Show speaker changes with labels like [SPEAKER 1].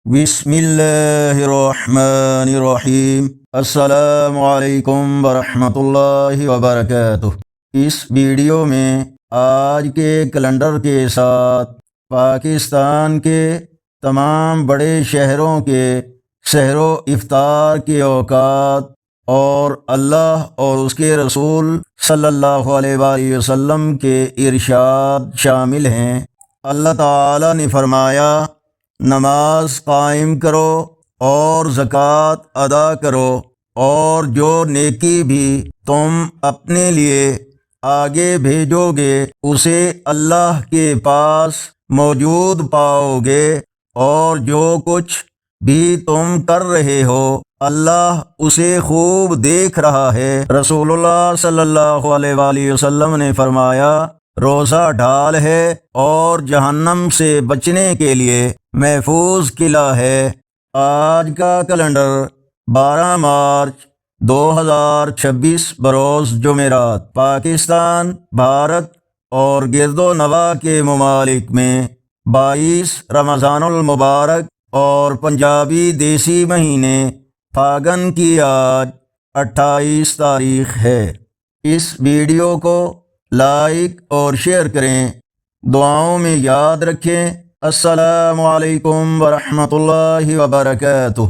[SPEAKER 1] بسم اللہ الرحمن الرحیم۔ السلام علیکم ورحمۃ اللہ وبرکاتہ۔ اس ویڈیو میں آج کے کیلنڈر کے ساتھ پاکستان کے تمام بڑے شہروں کے سحر و افطار کے اوقات اور اللہ اور اس کے رسول صلی اللہ علیہ وآلہ وسلم کے ارشاد شامل ہیں۔ اللہ تعالی نے فرمایا، نماز قائم کرو اور زکوٰۃ ادا کرو، اور جو نیکی بھی تم اپنے لیے آگے بھیجو گے اسے اللہ کے پاس موجود پاؤ گے، اور جو کچھ بھی تم کر رہے ہو اللہ اسے خوب دیکھ رہا ہے۔ رسول اللہ صلی اللہ علیہ وآلہ وسلم نے فرمایا، روزہ ڈھال ہے اور جہنم سے بچنے کے لیے محفوظ قلعہ ہے۔ آج کا کیلنڈر 12 مارچ 2026 بروز جمعرات۔ پاکستان، بھارت اور گرد و نواح کے ممالک میں 22 رمضان المبارک اور پنجابی دیسی مہینے پھاگن کی آج 28 تاریخ ہے۔ اس ویڈیو کو لائک اور شیئر کریں، دعاؤں میں یاد رکھیں۔ السلام علیکم ورحمۃ اللہ وبرکاتہ۔